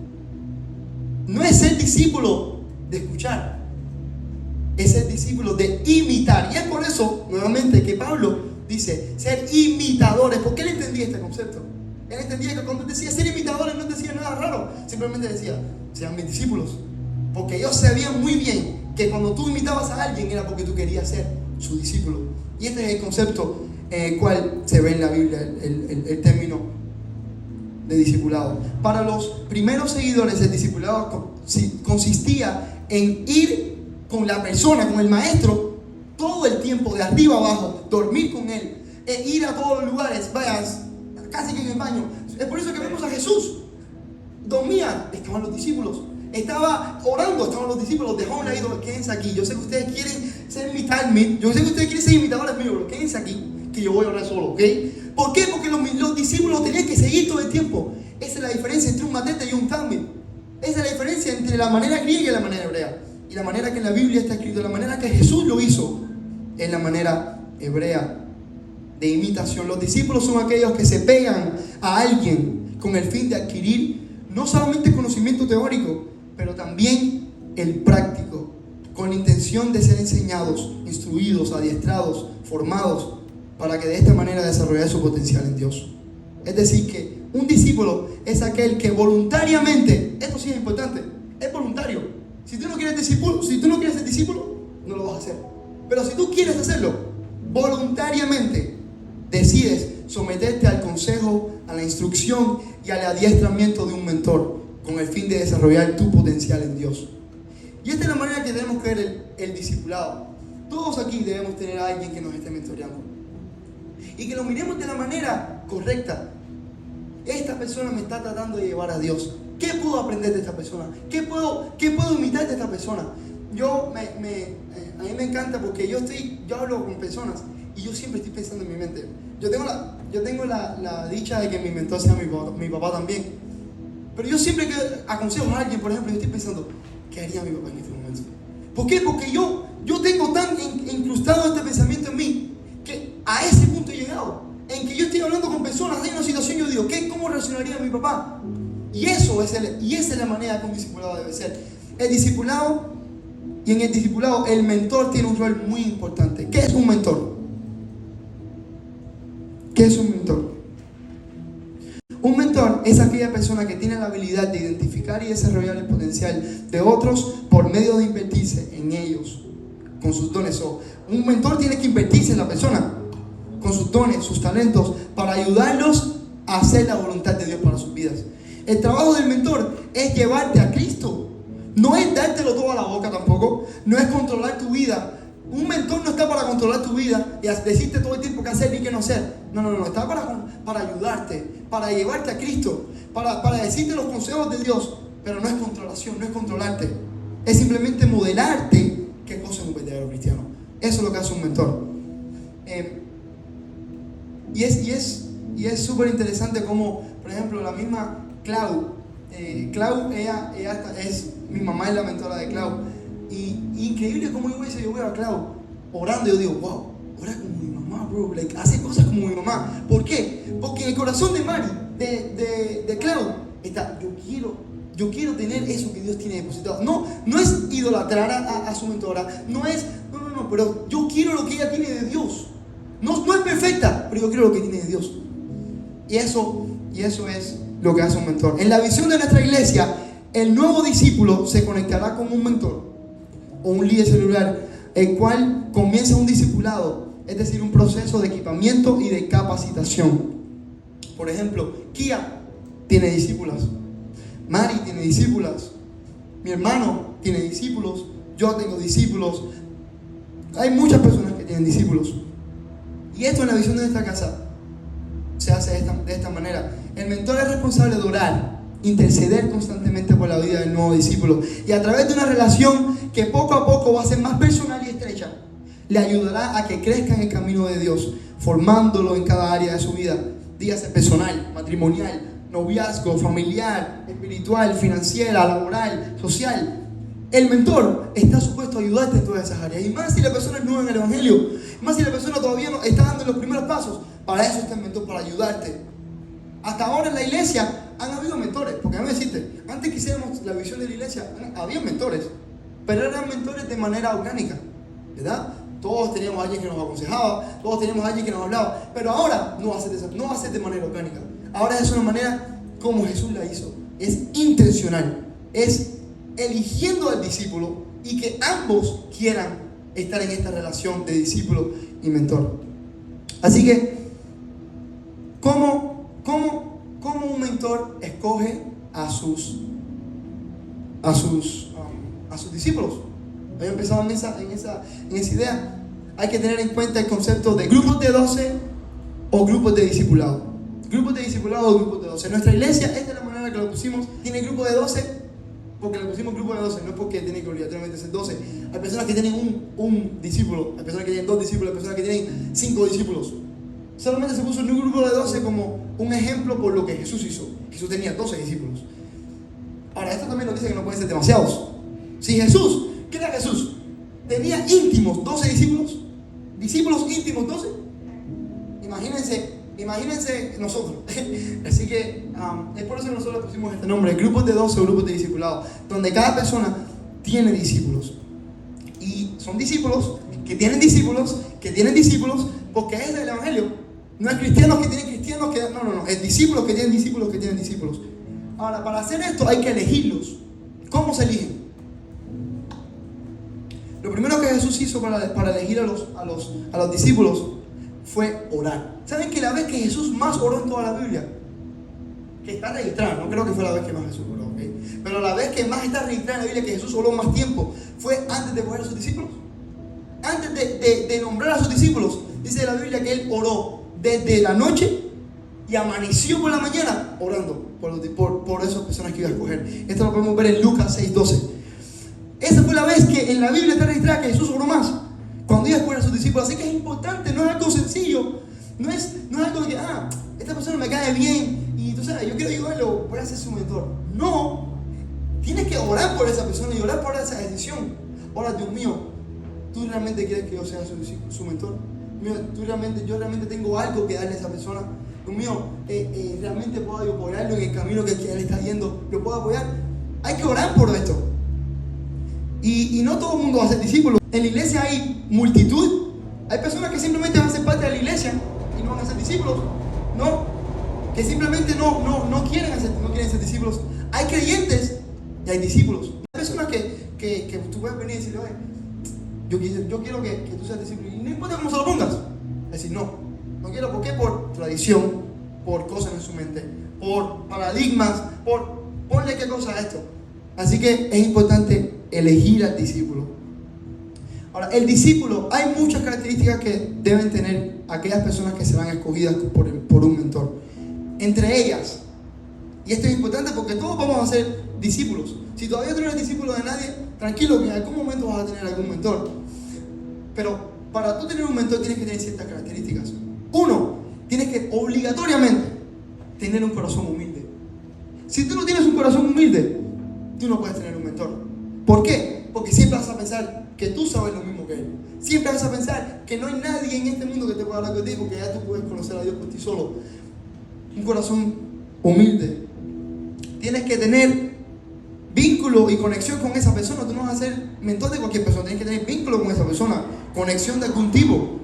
No es ser discípulo de escuchar, es ser discípulo de imitar. Y es por eso, nuevamente, que Pablo dice ser imitadores, porque él entendía este concepto. Él entendía que cuando decía ser imitadores no decía nada raro, simplemente decía, sean mis discípulos. Porque ellos sabían muy bien que cuando tú imitabas a alguien era porque tú querías ser su discípulo. Y este es el concepto en el cual se ve en la Biblia el término de discipulado. Para los primeros seguidores, el discipulado consistía en ir con la persona, con el maestro, todo el tiempo, de arriba a abajo, dormir con él, e ir a todos los lugares, vayas, casi que en el baño. Es por eso que vemos a Jesús. Dormía, estaban los discípulos. Estaba orando, estaban los discípulos. Dejaron ahí, quédense aquí. Yo sé que ustedes quieren ser yo sé que ustedes quieren ser imitadores míos, pero quédense aquí, que yo voy a orar solo, ¿ok? ¿Por qué? Porque los discípulos tenían que seguir todo el tiempo. Esa es la diferencia entre un matete y un talmid. Esa es la diferencia entre la manera griega y la manera hebrea. Y la manera que en la Biblia está escrito, la manera que Jesús lo hizo, es la manera hebrea de imitación. Los discípulos son aquellos que se pegan a alguien con el fin de adquirir no solamente conocimiento teórico, pero también el práctico, con la intención de ser enseñados, instruidos, adiestrados, formados, para que de esta manera desarrollar su potencial en Dios. Es decir, que un discípulo es aquel que voluntariamente, esto sí es importante, es voluntario. Si tú no quieres ser discípulo, no lo vas a hacer. Pero si tú quieres hacerlo, voluntariamente decides someterte al consejo, a la instrucción y al adiestramiento de un mentor, con el fin de desarrollar tu potencial en Dios. Y esta es la manera que debemos ver el discipulado. Todos aquí debemos tener a alguien que nos esté mentoreando y que lo miremos de la manera correcta. Esta persona me está tratando de llevar a Dios. ¿Qué puedo aprender de esta persona? ¿Qué puedo imitar de esta persona? a mí me encanta porque yo hablo con personas y yo siempre estoy pensando en mi mente. Yo tengo la dicha de que mi mentor sea mi papá también. Pero yo siempre que aconsejo a alguien, por ejemplo, yo estoy pensando, ¿qué haría mi papá en este momento? ¿Por qué? Porque yo tengo tan incrustado este pensamiento en mí que a ese punto he llegado. En que yo estoy hablando con personas, hay una situación, yo digo, ¿cómo reaccionaría mi papá? Y esa es la manera que un discipulado debe ser. El discipulado, y en el discipulado el mentor tiene un rol muy importante. ¿Qué es un mentor? ¿Qué es un mentor? Un mentor es aquella persona que tiene la habilidad de identificar y desarrollar el potencial de otros por medio de invertirse en ellos con sus dones. Un mentor tiene que invertirse en la persona con sus dones, sus talentos, para ayudarlos a hacer la voluntad de Dios para sus vidas. El trabajo del mentor es llevarte a Cristo. No es dártelo todo a la boca tampoco. No es controlar tu vida. Un mentor no está para controlar tu vida y decirte todo el tiempo qué hacer y qué no hacer. No. Está para ayudarte, para llevarte a Cristo, para decirte los consejos de Dios. Pero no es controlación, no es controlarte. Es simplemente modelarte qué cosa es un verdadero cristiano. Eso es lo que hace un mentor. Y es súper interesante como, por ejemplo, la misma Clau, ella es mi mamá, es la mentora de Clau. Y increíble como yo veo a Clau orando, yo digo, wow, ora como mi mamá, bro, hace cosas como mi mamá. ¿Por qué? Porque en el corazón de Mari, de Clau, está, yo quiero tener eso que Dios tiene depositado. No es idolatrar a su mentora, no, pero yo quiero lo que ella tiene de Dios. No es perfecta, pero yo quiero lo que tiene de Dios. Y eso es lo que hace un mentor. En la visión de nuestra iglesia, el nuevo discípulo se conectará con un mentor o un líder celular, el cual comienza un discipulado, es decir, un proceso de equipamiento y de capacitación. Por ejemplo, Kia tiene discípulas, Mari tiene discípulas, mi hermano tiene discípulos, yo tengo discípulos, hay muchas personas que tienen discípulos. Y esto en la visión de nuestra casa se hace de esta manera. El mentor es responsable de orar, interceder constantemente por la vida del nuevo discípulo, y a través de una relación que poco a poco va a ser más personal y estrecha, le ayudará a que crezca en el camino de Dios, formándolo en cada área de su vida, dígase personal, matrimonial, noviazgo, familiar, espiritual, financiera, laboral, social. El mentor está supuesto a ayudarte en todas esas áreas, y más si la persona es nueva en el evangelio, más si la persona todavía no está dando los primeros pasos. Para eso está el mentor, para ayudarte. Hasta ahora en la iglesia han habido mentores, porque déjame decirte, antes que hiciéramos la visión de la iglesia, había mentores, pero eran mentores de manera orgánica, ¿verdad? Todos teníamos a alguien que nos aconsejaba, todos teníamos a alguien que nos hablaba, pero ahora no hace de manera orgánica. Ahora es una manera como Jesús la hizo, es intencional, es eligiendo al discípulo y que ambos quieran estar en esta relación de discípulo y mentor. Así que, ¿cómo un mentor escoge a sus discípulos? Había empezado en esa idea. Hay que tener en cuenta el concepto de grupos de 12 o grupos de discipulado. Grupos de discipulado o grupos de 12. Nuestra iglesia, esta es la manera que lo pusimos, tiene grupo de 12. Porque le pusimos grupo de 12, no es porque tiene que obligatoriamente ser 12. Hay personas que tienen un discípulo, hay personas que tienen 2 discípulos, hay personas que tienen 5 discípulos. Solamente se puso un grupo de 12 como un ejemplo por lo que Jesús hizo. Jesús tenía 12 discípulos. Ahora, esto también nos dice que no pueden ser demasiados. Si Jesús, ¿qué era Jesús? Tenía íntimos 12 discípulos íntimos 12. Imagínense nosotros. Así que es por eso que nosotros pusimos este nombre, grupos de 12 o grupos de discipulado, donde cada persona tiene discípulos. Y son discípulos que tienen discípulos, porque ese es el evangelio. No es cristianos que tienen cristianos, no. Es discípulos que tienen discípulos que tienen discípulos. Ahora, para hacer esto hay que elegirlos. ¿Cómo se eligen? Lo primero que Jesús hizo para elegir a los discípulos fue orar. ¿Saben que la vez que Jesús más oró en toda la Biblia, que está registrada, no creo que fue la vez que más Jesús oró, ¿okay? Pero la vez que más está registrada en la Biblia que Jesús oró más tiempo fue antes de coger a sus discípulos? Antes de nombrar a sus discípulos, dice la Biblia que él oró desde la noche y amaneció por la mañana orando por esas personas que iba a escoger. Esto lo podemos ver en Lucas 6:12. Esa fue la vez que en la Biblia está registrada que Jesús oró más, cuando iba a escoger a sus discípulos. Así que es importante, no es algo sencillo, no es algo de que, esta persona me cae bien y tú sabes, yo quiero ayudarlo, voy a ser su mentor. No, tienes que orar por esa persona y orar por esa decisión. Ahora, Dios mío, ¿tú realmente quieres que yo sea su mentor? Yo realmente tengo algo que darle a esa persona. Dios mío, realmente puedo apoyarlo en el camino que él está yendo. ¿Lo puedo apoyar? Hay que orar por esto. Y no todo el mundo va a ser discípulo. En la iglesia hay multitud. Hay personas que simplemente van a ser parte de la iglesia y no van a ser discípulos. No, que simplemente no quieren ser discípulos. Hay creyentes y hay discípulos. Hay personas que tú puedes venir y decirle, oye, yo quiero que tú seas discípulo. Y no importa cómo se lo pongas. Es decir, no quiero. ¿Por qué? Por tradición, por cosas en su mente, por paradigmas, ponle qué cosa a esto. Así que es importante elegir al discípulo. Ahora, el discípulo, hay muchas características que deben tener aquellas personas que serán escogidas por un mentor. Entre ellas, y esto es importante porque todos vamos a ser discípulos. Si todavía tú no eres discípulo de nadie, tranquilo que en algún momento vas a tener algún mentor. Pero para tú tener un mentor tienes que tener ciertas características. Uno, tienes que obligatoriamente tener un corazón humilde. Si tú no tienes un corazón humilde, tú no puedes tener un mentor. ¿Por qué? Porque siempre vas a pensar que tú sabes lo mismo que él. Siempre vas a pensar que no hay nadie en este mundo que te pueda hablar contigo, porque ya tú puedes conocer a Dios por ti solo. Un corazón humilde. Tienes que tener vínculo y conexión con esa persona. Tú no vas a ser mentor de cualquier persona. Tienes que tener vínculo con esa persona. Conexión de algún tipo.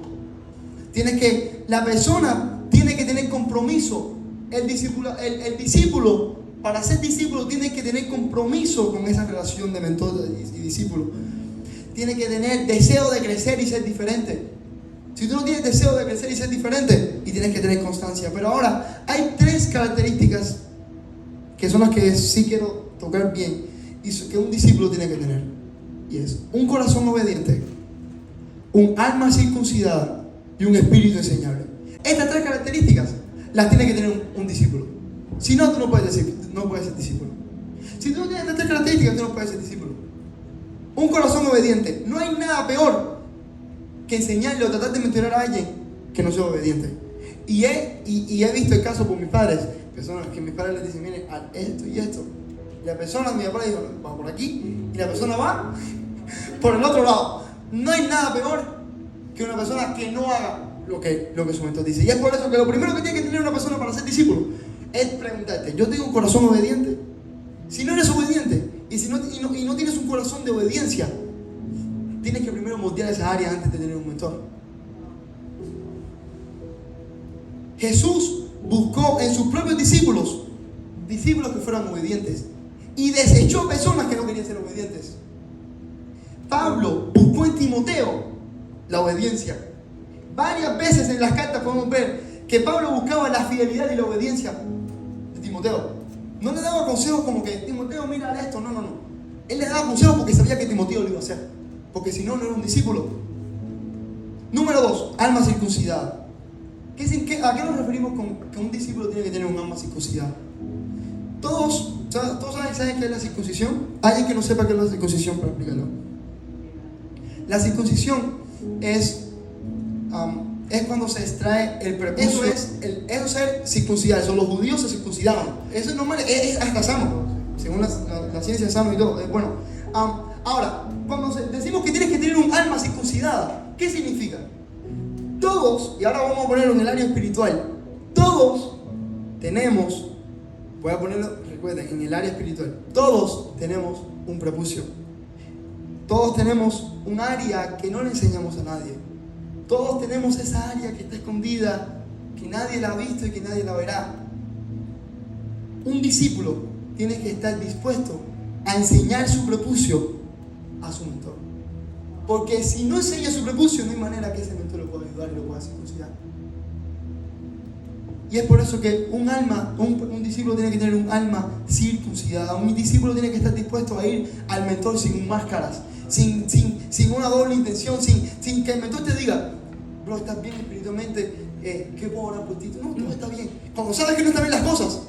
La persona tiene que tener compromiso. El discípulo, para ser discípulo, tiene que tener compromiso con esa relación de mentor y discípulo. Tiene que tener deseo de crecer y ser diferente. Si tú no tienes deseo de crecer y ser diferente, y tienes que tener constancia. Pero ahora, hay 3 características que son las que sí quiero tocar bien y que un discípulo tiene que tener. Y es un corazón obediente, un alma circuncidada y un espíritu enseñable. Estas 3 características las tiene que tener un discípulo. Si no, tú no puedes ser discípulo. Si tú no tienes estas 3 características, tú no puedes ser discípulo. Un corazón obediente. No hay nada peor que enseñarle o tratar de mentorear a alguien que no sea obediente. Y he visto el caso por mis padres, personas que mis padres les dicen, miren, esto y esto. Y la persona, mi papá le dijo, va por aquí, y la persona va por el otro lado. No hay nada peor que una persona que no haga lo que su mentor dice. Y es por eso que lo primero que tiene que tener una persona para ser discípulo es preguntarte, ¿yo tengo un corazón obediente? Si no eres obediente y no tienes un corazón de obediencia, tienes que primero moldear esa área antes de tener un mentor. Jesús buscó en sus propios discípulos que fueran obedientes y desechó personas que no querían ser obedientes. Pablo buscó en Timoteo la obediencia. Varias veces en las cartas podemos ver que Pablo buscaba la fidelidad y la obediencia de Timoteo. No le daba consejos como que Timoteo, mira esto, no. Él le daba consejos porque sabía que Timoteo lo iba a hacer, porque si no, no era un discípulo. Número 2, alma circuncidada. ¿A qué nos referimos con que un discípulo tiene que tener un alma circuncidada? Todos saben qué es la circuncisión. ¿Alguien que no sepa qué es la circuncisión para explicarlo? La circuncisión es cuando se extrae el prepucio. Eso es ser circuncidado. Eso, los judíos se circuncidaban. Eso es normal, es hasta sano, según la ciencia sano y todo. Bueno, ahora, cuando decimos que tienes que tener un alma circuncidada, ¿qué significa? Todos, y ahora vamos a ponerlo en el área espiritual, todos tenemos, voy a ponerlo, recuerden, en el área espiritual, todos tenemos un prepucio. Todos tenemos un área que no le enseñamos a nadie. Todos tenemos esa área que está escondida, que nadie la ha visto y que nadie la verá. Un discípulo tiene que estar dispuesto a enseñar su prepucio a su mentor. Porque si no enseña su prepucio, no hay manera que ese mentor lo pueda ayudar y lo pueda circuncidar. Y es por eso que un discípulo tiene que tener un alma circuncidada. Un discípulo tiene que estar dispuesto a ir al mentor sin máscaras, sin una doble intención, sin que el mentor te diga, bro, estás bien espiritualmente, ¿qué puedo orar por ti? No, todo está bien. Cuando sabes que no están bien las cosas,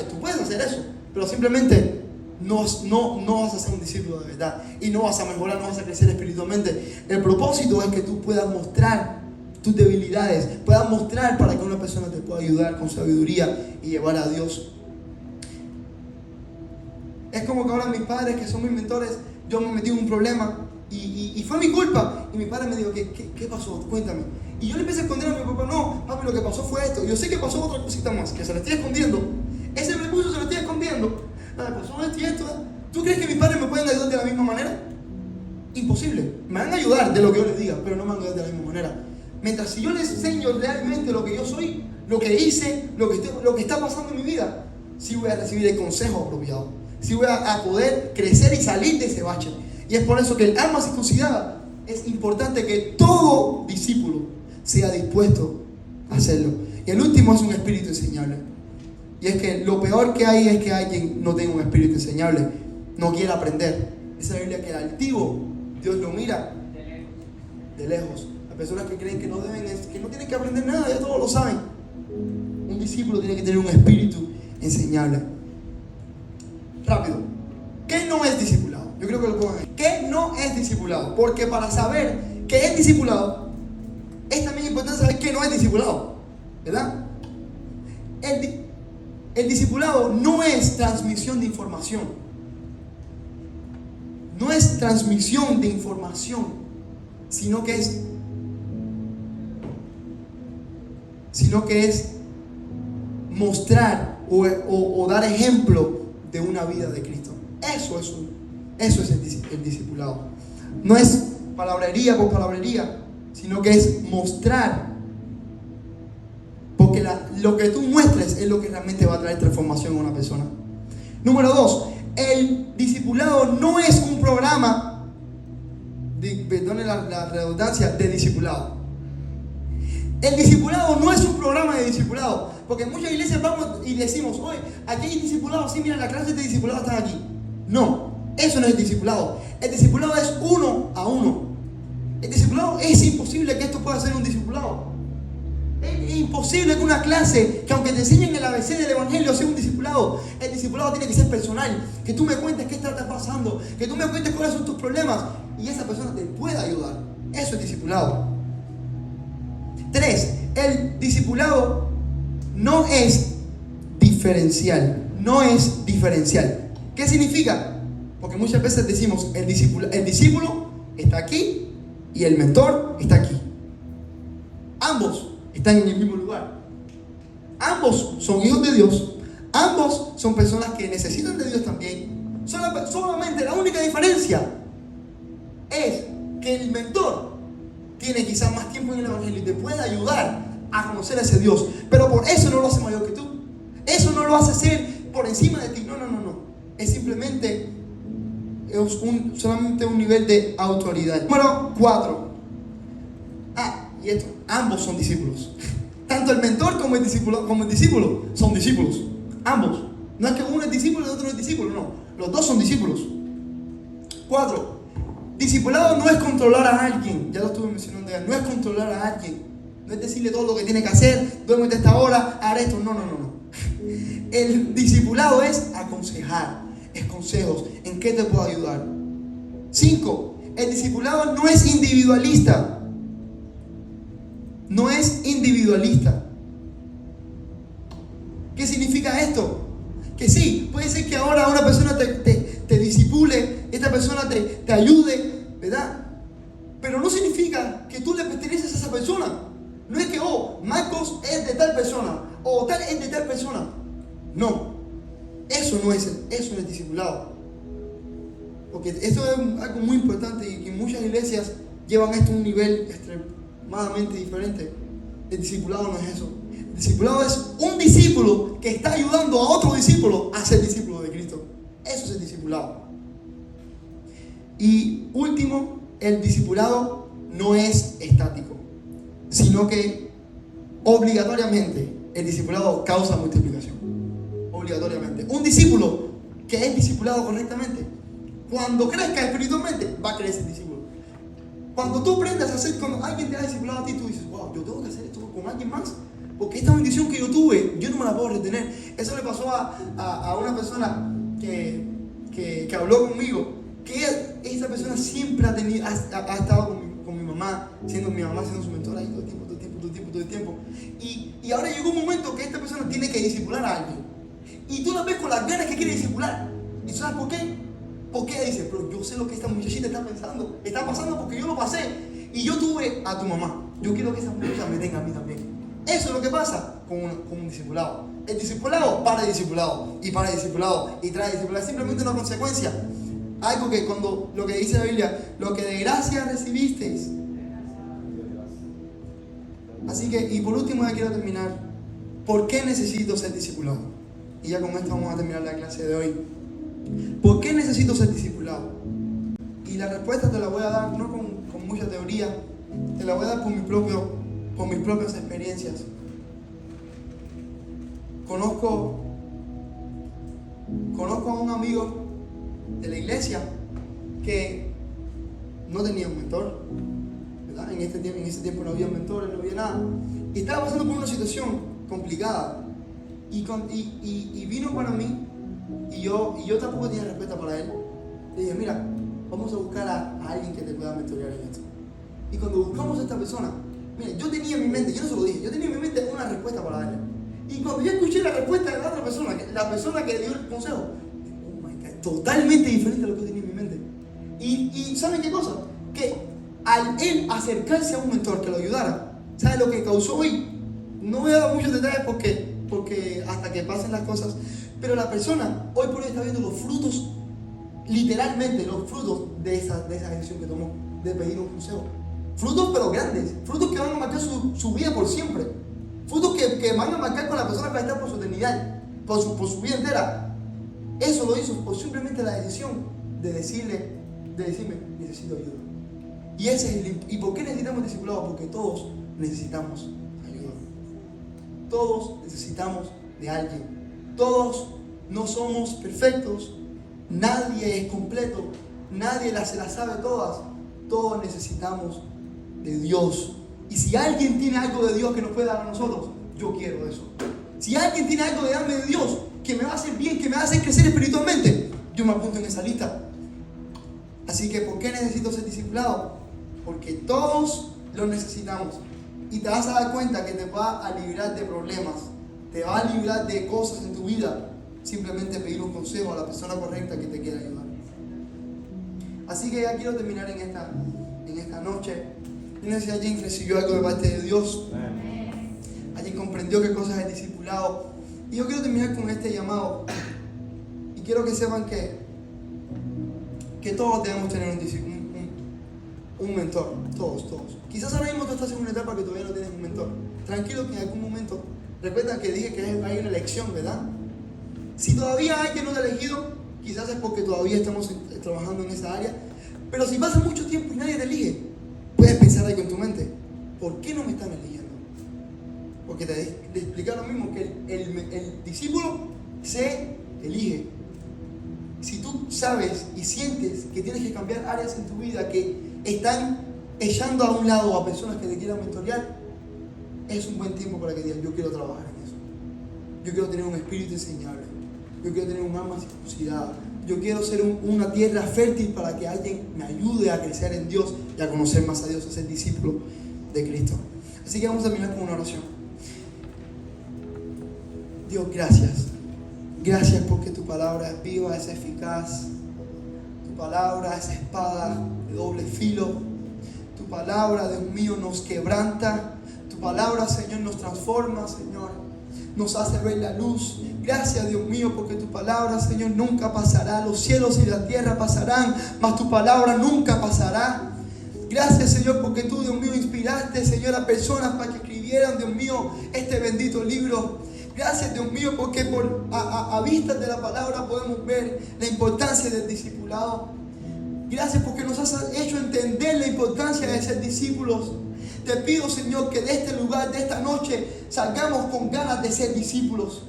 tú puedes hacer eso, pero simplemente no vas a ser un discípulo de verdad. Y no vas a mejorar, no vas a crecer espiritualmente. El propósito es que tú puedas mostrar tus debilidades, puedas mostrar para que una persona te pueda ayudar con sabiduría y llevar a Dios. Es como que ahora mis padres, que son mis mentores, yo me metí en un problema y fue mi culpa. Y mi padre me dijo, ¿qué pasó? Cuéntame. Y yo le empecé a esconder a mi papá, no, papi, lo que pasó fue esto. Yo sé que pasó otra cosita más, que se le estoy escondiendo. Ese recurso se lo estoy escondiendo. Pasó esto y esto. ¿Tú crees que mis padres me pueden ayudar de la misma manera? Imposible. Me van a ayudar de lo que yo les diga, pero no me van a ayudar de la misma manera. Mientras si yo les enseño realmente lo que yo soy, lo que hice, lo que está pasando en mi vida, sí voy a recibir el consejo apropiado. Sí voy a poder crecer y salir de ese bache. Y es por eso que el alma circuncidada es importante que todo discípulo sea dispuesto a hacerlo. Y el último es un espíritu enseñable. Y es que lo peor que hay es que alguien no tenga un espíritu enseñable, no quiera aprender. Dice la Biblia que el altivo, Dios lo mira de lejos. Las personas que creen que no tienen que aprender nada, ya todos lo saben. Un discípulo tiene que tener un espíritu enseñable. Rápido. ¿Qué no es discipulado? Yo creo que lo pongan ahí. ¿Qué no es discipulado? Porque para saber qué es discipulado, es también importante saber qué no es discipulado. ¿Verdad? El discipulado no es transmisión de información. No es transmisión de información, sino que es mostrar o dar ejemplo de una vida de Cristo. Eso es el discipulado. No es palabrería por palabrería, sino que es mostrar. Porque lo que tú muestres es lo que realmente va a traer transformación a una persona. Número 2, el discipulado no es un programa, perdone la redundancia, de discipulado. El discipulado no es un programa de discipulado. Porque en muchas iglesias vamos y decimos, oye, aquí hay discipulado, sí, mira, las clases de discipulado están aquí. No, eso no es el discipulado. El discipulado es uno a uno. El discipulado es imposible que esto pueda ser un discipulado. Es imposible que una clase, que aunque te enseñen el ABC del Evangelio, sea un discipulado. El discipulado tiene que ser personal. Que tú me cuentes qué está pasando, que tú me cuentes cuáles son tus problemas y esa persona te pueda ayudar. Eso es discipulado. 3. El discipulado no es diferencial. No es diferencial. ¿Qué significa? Porque muchas veces decimos el discípulo está aquí y el mentor está aquí. Ambos están en el mismo lugar. Ambos son hijos de Dios. Ambos son personas que necesitan de Dios también. Solamente la única diferencia es que el mentor tiene quizás más tiempo en el Evangelio y te puede ayudar a conocer a ese Dios. Pero por eso no lo hace mayor que tú. Eso no lo hace ser por encima de ti. No. Es simplemente solamente un nivel de autoridad. Número 4. Y esto, ambos son discípulos. Tanto el mentor como el discípulo son discípulos. Ambos. No es que uno es discípulo y el otro no es discípulo, no. Los dos son discípulos. 4. Discipulado no es controlar a alguien. Ya lo estuve mencionando ya. No es controlar a alguien. No es decirle todo lo que tiene que hacer. Duérmete a esta hora, haré esto. No. El discipulado es aconsejar. Es consejos. ¿En qué te puedo ayudar? 5. El discipulado no es individualista. No es individualista. ¿Qué significa esto? Que sí, puede ser que ahora una persona te discipule, esta persona te ayude, ¿verdad? Pero no significa que tú le perteneces a esa persona. No es que, Marcos es de tal persona, o tal es de tal persona. No, eso no es discipulado. Porque esto es algo muy importante y que muchas iglesias llevan esto a un nivel extremadamente diferente. El discipulado no es eso. El discipulado es un discípulo que está ayudando a otro discípulo a ser discípulo de Cristo. Eso es el discipulado. Y último, el discipulado no es estático, sino que obligatoriamente el discipulado causa multiplicación. Obligatoriamente. Un discípulo que es discipulado correctamente, cuando crezca espiritualmente, va a crecer discípulo. Cuando tú aprendas a hacer, cuando alguien te ha discipulado a ti, tú dices, wow, yo tengo que hacer esto con alguien más, porque esta bendición que yo tuve, yo no me la puedo retener. Eso le pasó a una persona que que habló conmigo, que esta persona siempre ha estado con mi mamá, siendo su mentora ahí todo el tiempo. Y ahora llegó un momento que esta persona tiene que discipular a alguien. Y tú la ves con las ganas que quiere discipular. ¿Y sabes por qué? Porque ella dice, pero yo sé lo que esta muchachita está pensando. Está pasando porque yo lo pasé. Y yo tuve a tu mamá. Yo quiero que esa muchacha me tenga a mí también. Eso es lo que pasa con un discipulado. El discipulado para discipulado. Y para discipulado. Y trae discipulado. Es simplemente una consecuencia. Algo que cuando, lo que dice la Biblia, lo que de gracia recibisteis. Así que, y por último ya quiero terminar. ¿Por qué necesito ser discipulado? Y ya con esto vamos a terminar la clase de hoy. ¿Por qué necesito ser discipulado? Y la respuesta te la voy a dar no con mucha teoría, te la voy a dar por mis propias experiencias. Conozco a un amigo de la iglesia que no tenía un mentor, ¿verdad? En ese tiempo no había mentores, no había nada. Y estaba pasando por una situación complicada. Y vino para mí, y yo tampoco tenía respuesta para él. Le dije, mira, vamos a buscar a alguien que te pueda mentorear en esto. Y cuando buscamos a esta persona, mira, yo tenía en mi mente, yo no se lo dije, yo tenía en mi mente una respuesta para darle. Y cuando yo escuché la respuesta de la otra persona, la persona que dio el consejo, oh my God, totalmente diferente a lo que yo tenía en mi mente. Y ¿saben qué cosa? Que al él acercarse a un mentor que lo ayudara, ¿sabe lo que causó hoy? No voy a dar muchos detalles porque hasta que pasen las cosas, pero la persona hoy por hoy está viendo los frutos, literalmente los frutos de esa decisión que tomó, de pedir un consejo. Frutos pero grandes, frutos que van a marcar su vida por siempre, frutos que van a marcar con la persona que va a estar por su eternidad, por su vida entera. Eso lo hizo por simplemente la decisión de decirme, necesito ayuda. ¿Y por qué necesitamos discipulado? Porque todos necesitamos ayuda. Todos necesitamos de alguien. Todos no somos perfectos. Nadie es completo. Nadie se las sabe todas. Todos necesitamos de Dios. Y si alguien tiene algo de Dios que nos puede dar a nosotros, yo quiero eso. Si alguien tiene algo de darme de Dios que me va a hacer bien, que me va a hacer crecer espiritualmente, yo me apunto en esa lista. Así que, ¿por qué necesito ser discipulado? Porque todos lo necesitamos. Y te vas a dar cuenta que te va a librar de problemas, te va a librar de cosas en tu vida. Simplemente pedir un consejo a la persona correcta que te quiera ayudar. Así que ya quiero terminar en esta noche. Yo no sé si alguien recibió algo de parte de Dios. Alguien comprendió qué cosa es el discipulado. Y yo quiero terminar con este llamado. Y quiero que sepan que todos debemos tener un mentor. Todos. Quizás ahora mismo tú estás en una etapa que todavía no tienes un mentor. Tranquilo que en algún momento, recuerda que dije que hay una elección, ¿verdad? Si todavía alguien no te ha elegido, quizás es porque todavía estamos trabajando en esa área. Pero si pasa mucho tiempo y nadie te elige, puedes pensar algo en tu mente. ¿Por qué no me están eligiendo? Porque te explica lo mismo, que el discípulo se elige. Si tú sabes y sientes que tienes que cambiar áreas en tu vida que están echando a un lado a personas que te quieran mentorear, es un buen tiempo para que digas, yo quiero trabajar en eso. Yo quiero tener un espíritu enseñable. Yo quiero tener un alma circuncidada. Yo quiero ser una tierra fértil para que alguien me ayude a crecer en Dios y a conocer más a Dios, a ser discípulo de Cristo. Así que vamos a terminar con una oración. Dios, gracias. Gracias porque tu palabra es viva, es eficaz. Tu palabra es espada de doble filo. Tu palabra, Dios mío, nos quebranta. Tu palabra, Señor, nos transforma, Señor. Nos hace ver la luz. Gracias, Dios mío, porque tu palabra, Señor, nunca pasará. Los cielos y la tierra pasarán, mas tu palabra nunca pasará. Gracias, Señor, porque tú, Dios mío, inspiraste, Señor, a personas para que escribieran, Dios mío, este bendito libro. Gracias, Dios mío, porque a vistas de la palabra podemos ver la importancia del discipulado. Gracias porque nos has hecho entender la importancia de ser discípulos. Te pido, Señor, que de este lugar, de esta noche, salgamos con ganas de ser discípulos.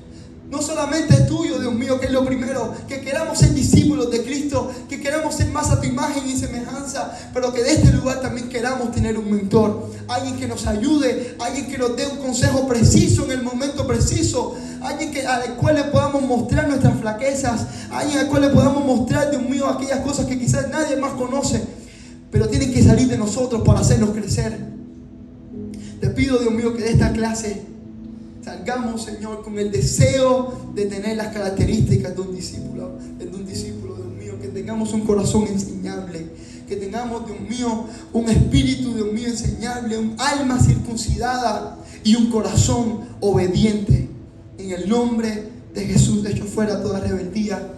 No solamente es tuyo, Dios mío, que es lo primero, que queramos ser discípulos de Cristo, que queramos ser más a tu imagen y semejanza, pero que de este lugar también queramos tener un mentor, alguien que nos ayude, alguien que nos dé un consejo preciso en el momento preciso, alguien al cual le podamos mostrar nuestra flaquezas, alguien al cual le podamos mostrar, Dios mío, aquellas cosas que quizás nadie más conoce, pero tienen que salir de nosotros para hacernos crecer. Te pido, Dios mío, que de esta clase salgamos, Señor, con el deseo de tener las características de un discípulo, Dios mío, que tengamos un corazón enseñable, que tengamos, Dios mío, un espíritu, Dios mío, enseñable, un alma circuncidada y un corazón obediente. En el nombre de Jesús, echo fuera toda rebeldía,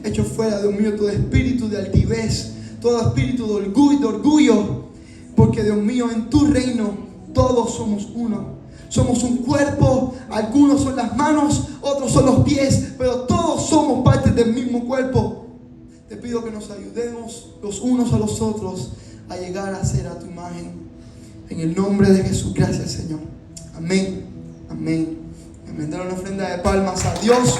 echo fuera, Dios mío, todo espíritu de altivez, todo espíritu de orgullo, porque, Dios mío, en tu reino todos somos uno. Somos un cuerpo, algunos son las manos, otros son los pies, pero todos somos parte del mismo cuerpo. Te pido que nos ayudemos los unos a los otros a llegar a ser a tu imagen. En el nombre de Jesús, gracias, Señor. Amén, amén, amén. Dar una ofrenda de palmas a Dios.